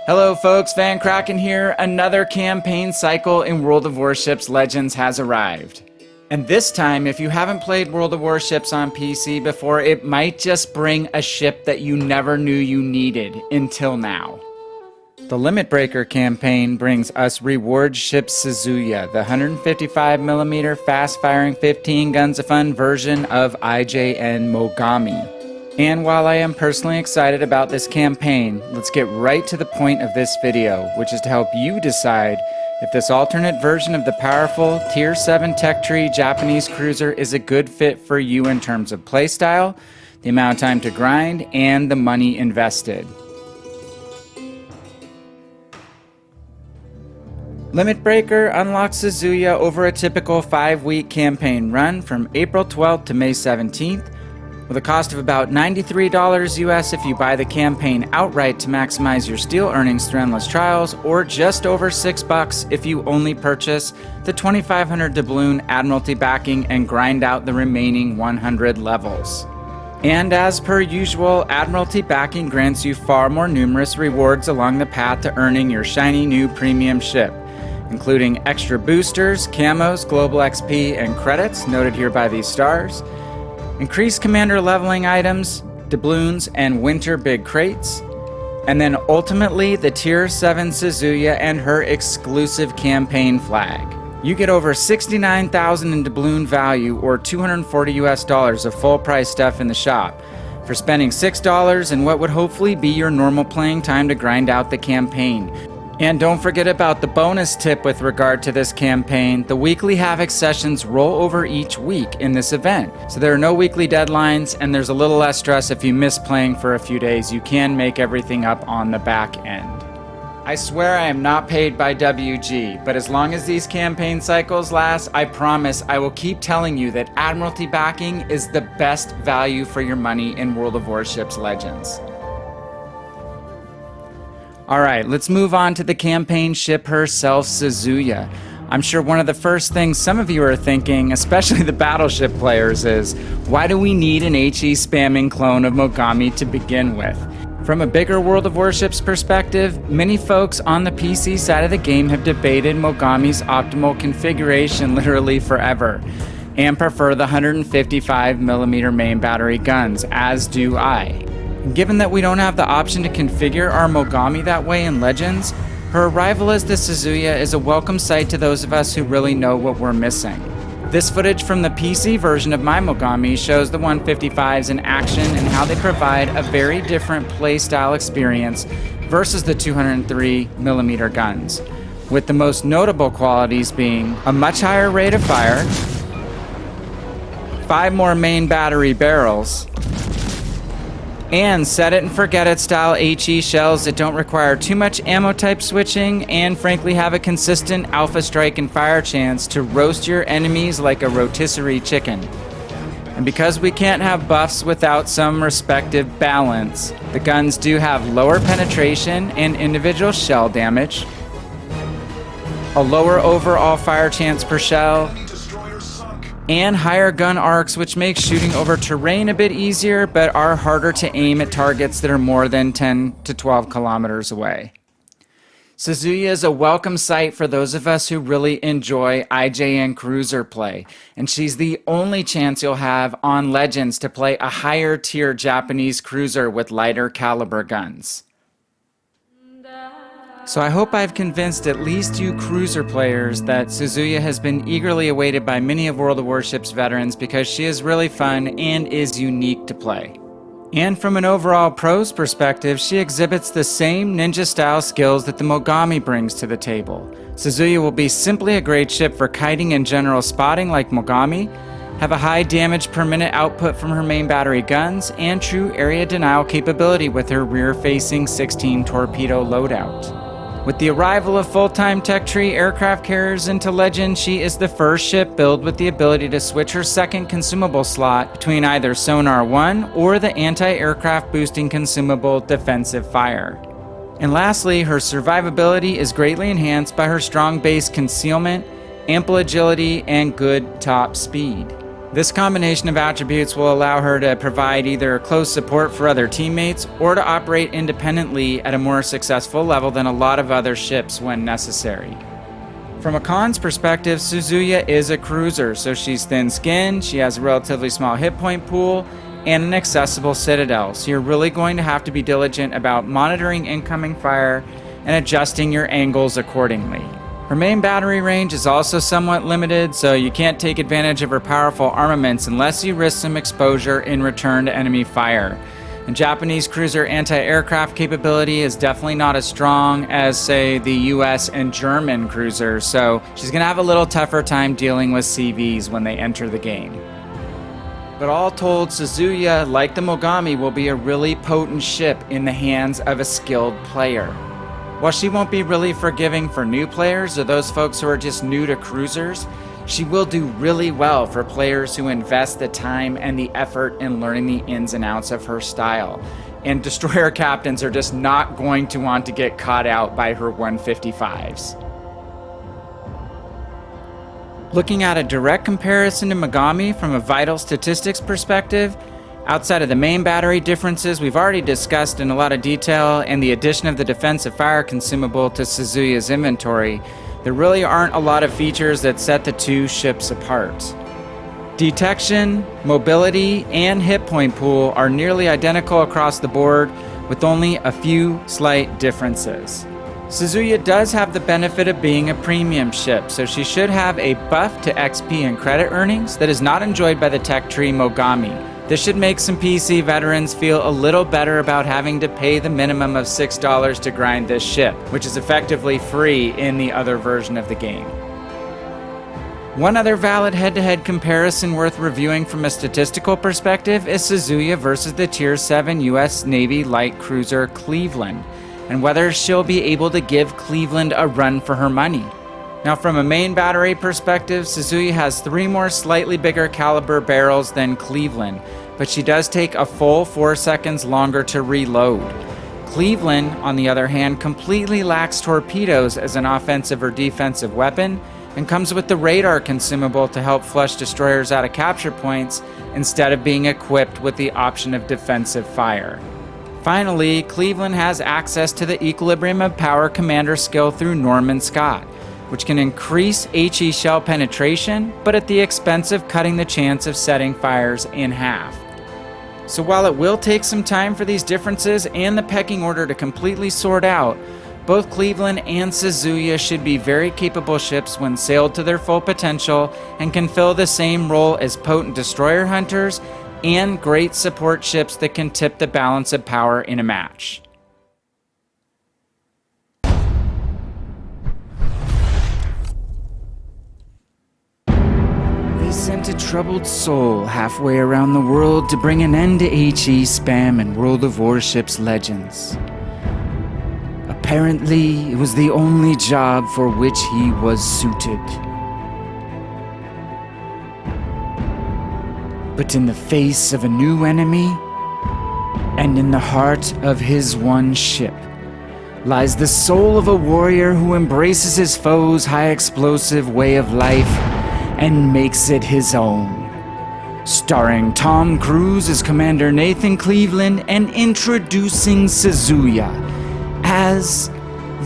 Hello folks, VannKraken here. Another campaign cycle in World of Warships Legends has arrived. And this time, if you haven't played World of Warships on PC before, it might just bring a ship that you never knew you needed until now. The Limit Breaker campaign brings us reward ship Suzuya, the 155mm fast-firing 15 guns of fun version of IJN Mogami. And while I am personally excited about this campaign, let's get right to the point of this video, which is to help you decide if this alternate version of the powerful Tier 7 tech tree Japanese cruiser is a good fit for you in terms of playstyle, the amount of time to grind, and the money invested. Limit Breaker unlocks Suzuya over a typical 5-week campaign run from April 12th to May 17th, with a cost of about $93 US if you buy the campaign outright to maximize your steel earnings through endless trials, or just over $6 if you only purchase the 2500 doubloon Admiralty backing and grind out the remaining 100 levels. And as per usual, Admiralty backing grants you far more numerous rewards along the path to earning your shiny new premium ship, including extra boosters, camos, global XP, and credits, noted here by these stars, increased commander leveling items, doubloons, and winter big crates, and then ultimately the Tier 7 Suzuya and her exclusive campaign flag. You get over 69,000 in doubloon value, or $240 US of full price stuff in the shop, for spending $6 in what would hopefully be your normal playing time to grind out the campaign. And don't forget about the bonus tip with regard to this campaign. The weekly Havoc sessions roll over each week in this event. So there are no weekly deadlines, and there's a little less stress if you miss playing for a few days. You can make everything up on the back end. I swear I am not paid by WG, but as long as these campaign cycles last, I promise I will keep telling you that Admiralty backing is the best value for your money in World of Warships Legends. Alright, let's move on to the campaign ship herself, Suzuya. I'm sure one of the first things some of you are thinking, especially the battleship players, is why do we need an HE spamming clone of Mogami to begin with? From a bigger World of Warships perspective, many folks on the PC side of the game have debated Mogami's optimal configuration literally forever, and prefer the 155mm main battery guns, as do I. Given that we don't have the option to configure our Mogami that way in Legends, her arrival as the Suzuya is a welcome sight to those of us who really know what we're missing. This footage from the PC version of my Mogami shows the 155s in action and how they provide a very different playstyle experience versus the 203mm guns, with the most notable qualities being a much higher rate of fire, 5 more main battery barrels, and set it and forget it style HE shells that don't require too much ammo type switching and frankly have a consistent alpha strike and fire chance to roast your enemies like a rotisserie chicken. And because we can't have buffs without some respective balance, the guns do have lower penetration and individual shell damage, a lower overall fire chance per shell, and higher gun arcs, which makes shooting over terrain a bit easier, but are harder to aim at targets that are more than 10 to 12 kilometers away. Suzuya is a welcome sight for those of us who really enjoy IJN cruiser play, and she's the only chance you'll have on Legends to play a higher tier Japanese cruiser with lighter caliber guns. So I hope I've convinced at least you cruiser players that Suzuya has been eagerly awaited by many of World of Warships veterans because she is really fun and is unique to play. And from an overall pros perspective, she exhibits the same ninja-style skills that the Mogami brings to the table. Suzuya will be simply a great ship for kiting and general spotting like Mogami, have a high damage per minute output from her main battery guns, and true area denial capability with her rear-facing 16 torpedo loadout. With the arrival of full-time tech tree aircraft carriers into Legend, she is the first ship built with the ability to switch her second consumable slot between either Sonar 1 or the anti-aircraft boosting consumable Defensive Fire. And lastly, her survivability is greatly enhanced by her strong base concealment, ample agility, and good top speed. This combination of attributes will allow her to provide either close support for other teammates or to operate independently at a more successful level than a lot of other ships when necessary. From a cons perspective, Suzuya is a cruiser, so she's thin-skinned, she has a relatively small hit point pool, and an accessible citadel, so you're really going to have to be diligent about monitoring incoming fire and adjusting your angles accordingly. Her main battery range is also somewhat limited, so you can't take advantage of her powerful armaments unless you risk some exposure in return to enemy fire. And Japanese cruiser anti-aircraft capability is definitely not as strong as, say, the US and German cruisers, so she's going to have a little tougher time dealing with CVs when they enter the game. But all told, Suzuya, like the Mogami, will be a really potent ship in the hands of a skilled player. While she won't be really forgiving for new players or those folks who are just new to cruisers, she will do really well for players who invest the time and the effort in learning the ins and outs of her style. And destroyer captains are just not going to want to get caught out by her 155s. Looking at a direct comparison to Mogami from a vital statistics perspective, outside of the main battery differences we've already discussed in a lot of detail and the addition of the defensive fire consumable to Suzuya's inventory, there really aren't a lot of features that set the two ships apart. Detection, mobility, and hit point pool are nearly identical across the board, with only a few slight differences. Suzuya does have the benefit of being a premium ship, so she should have a buff to XP and credit earnings that is not enjoyed by the tech tree Mogami. This should make some PC veterans feel a little better about having to pay the minimum of $6 to grind this ship, which is effectively free in the other version of the game. One other valid head-to-head comparison worth reviewing from a statistical perspective is Suzuya versus the Tier VII US Navy light cruiser Cleveland, and whether she'll be able to give Cleveland a run for her money. Now, from a main battery perspective, Suzuya has 3 more slightly bigger caliber barrels than Cleveland, but she does take a full 4 seconds longer to reload. Cleveland, on the other hand, completely lacks torpedoes as an offensive or defensive weapon, and comes with the radar consumable to help flush destroyers out of capture points instead of being equipped with the option of defensive fire. Finally, Cleveland has access to the Equilibrium of Power commander skill through Norman Scott, which can increase HE shell penetration, but at the expense of cutting the chance of setting fires in half. So while it will take some time for these differences and the pecking order to completely sort out, both Cleveland and Suzuya should be very capable ships when sailed to their full potential and can fill the same role as potent destroyer hunters and great support ships that can tip the balance of power in a match. They sent a troubled soul halfway around the world to bring an end to HE spam in World of Warships Legends. Apparently, it was the only job for which he was suited. But in the face of a new enemy, and in the heart of his one ship, lies the soul of a warrior who embraces his foe's high-explosive way of life and makes it his own. Starring Tom Cruise as Commander Nathan Cleveland and introducing Suzuya as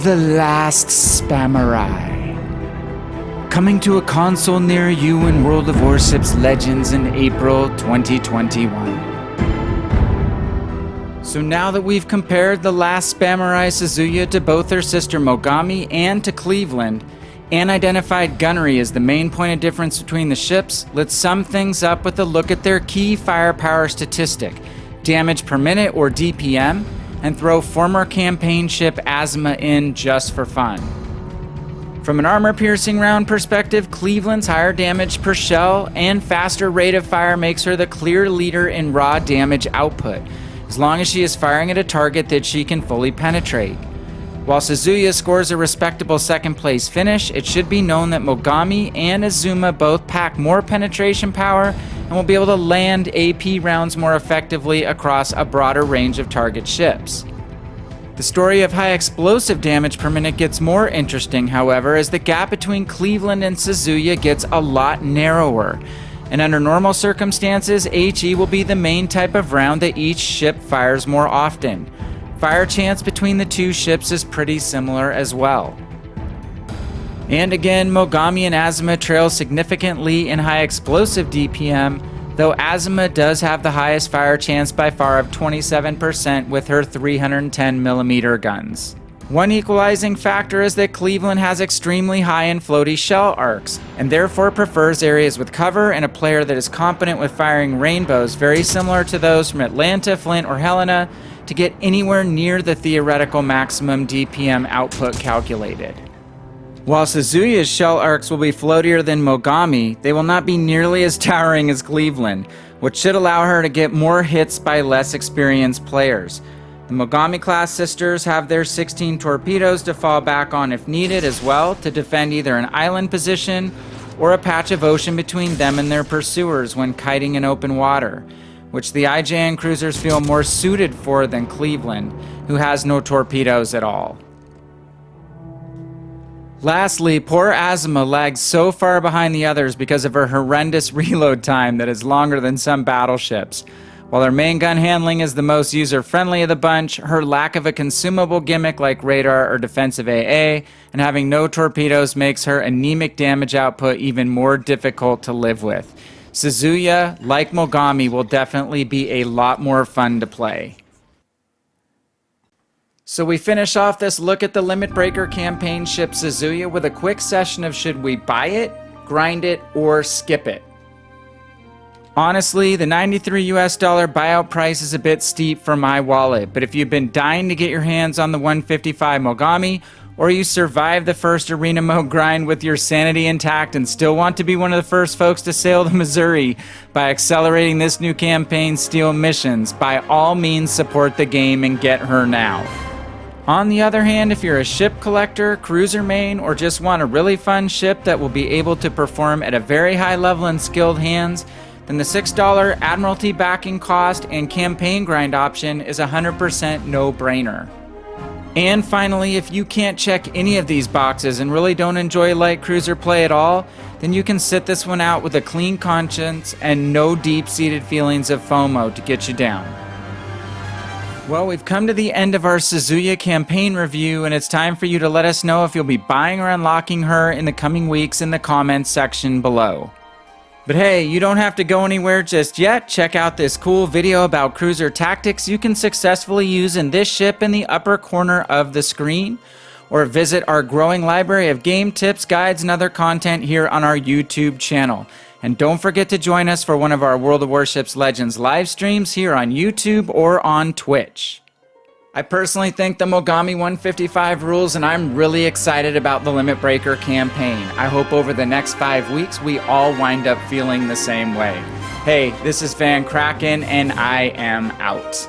the Last Spamurai. Coming to a console near you in World of Warships Legends in April 2021. So now that we've compared the Last Spamurai Suzuya to both her sister Mogami and to Cleveland, and identified gunnery as the main point of difference between the ships, let's sum things up with a look at their key firepower statistic, damage per minute or DPM, and throw former campaign ship Azuma in just for fun. From an armor-piercing round perspective, Cleveland's higher damage per shell and faster rate of fire makes her the clear leader in raw damage output, as long as she is firing at a target that she can fully penetrate. While Suzuya scores a respectable second-place finish, it should be known that Mogami and Azuma both pack more penetration power and will be able to land AP rounds more effectively across a broader range of target ships. The story of high explosive damage per minute gets more interesting, however, as the gap between Cleveland and Suzuya gets a lot narrower. and under normal circumstances, HE will be the main type of round that each ship fires more often. Fire chance between the two ships is pretty similar as well. And again, Mogami and Azuma trail significantly in high explosive DPM, though Azuma does have the highest fire chance by far of 27% with her 310mm guns. One equalizing factor is that Cleveland has extremely high and floaty shell arcs, and therefore prefers areas with cover and a player that is competent with firing rainbows very similar to those from Atlanta, Flint, or Helena to get anywhere near the theoretical maximum DPM output calculated. While Suzuya's shell arcs will be floatier than Mogami, they will not be nearly as towering as Cleveland, which should allow her to get more hits by less experienced players. The Mogami-class sisters have their 16 torpedoes to fall back on if needed as well to defend either an island position or a patch of ocean between them and their pursuers when kiting in open water, which the IJN cruisers feel more suited for than Cleveland, who has no torpedoes at all. Lastly, poor Azuma lags so far behind the others because of her horrendous reload time that is longer than some battleships. While her main gun handling is the most user-friendly of the bunch, her lack of a consumable gimmick like radar or defensive AA and having no torpedoes makes her anemic damage output even more difficult to live with. Suzuya, like Mogami, will definitely be a lot more fun to play. So we finish off this look at the Limit Breaker campaign ship Suzuya with a quick session of should we buy it, grind it, or skip it. Honestly, the $93 buyout price is a bit steep for my wallet, but if you've been dying to get your hands on the 155 Mogami, or you survived the first arena mode grind with your sanity intact and still want to be one of the first folks to sail the Missouri by accelerating this new campaign's steel missions, by all means support the game and get her now. On the other hand, if you're a ship collector, cruiser main, or just want a really fun ship that will be able to perform at a very high level in skilled hands, then the $6 Admiralty backing cost and campaign grind option is 100% no-brainer. And finally, if you can't check any of these boxes and really don't enjoy light cruiser play at all, then you can sit this one out with a clean conscience and no deep-seated feelings of FOMO to get you down. Well, we've come to the end of our Suzuya campaign review, and it's time for you to let us know if you'll be buying or unlocking her in the coming weeks in the comments section below. But hey, you don't have to go anywhere just yet. Check out this cool video about cruiser tactics you can successfully use in this ship in the upper corner of the screen, or visit our growing library of game tips, guides, and other content here on our YouTube channel. And don't forget to join us for one of our World of Warships Legends live streams here on YouTube or on Twitch. I personally think the Mogami 155 rules, and I'm really excited about the Limit Breaker campaign. I hope over the next 5 weeks we all wind up feeling the same way. Hey, this is VannKraken, and I am out.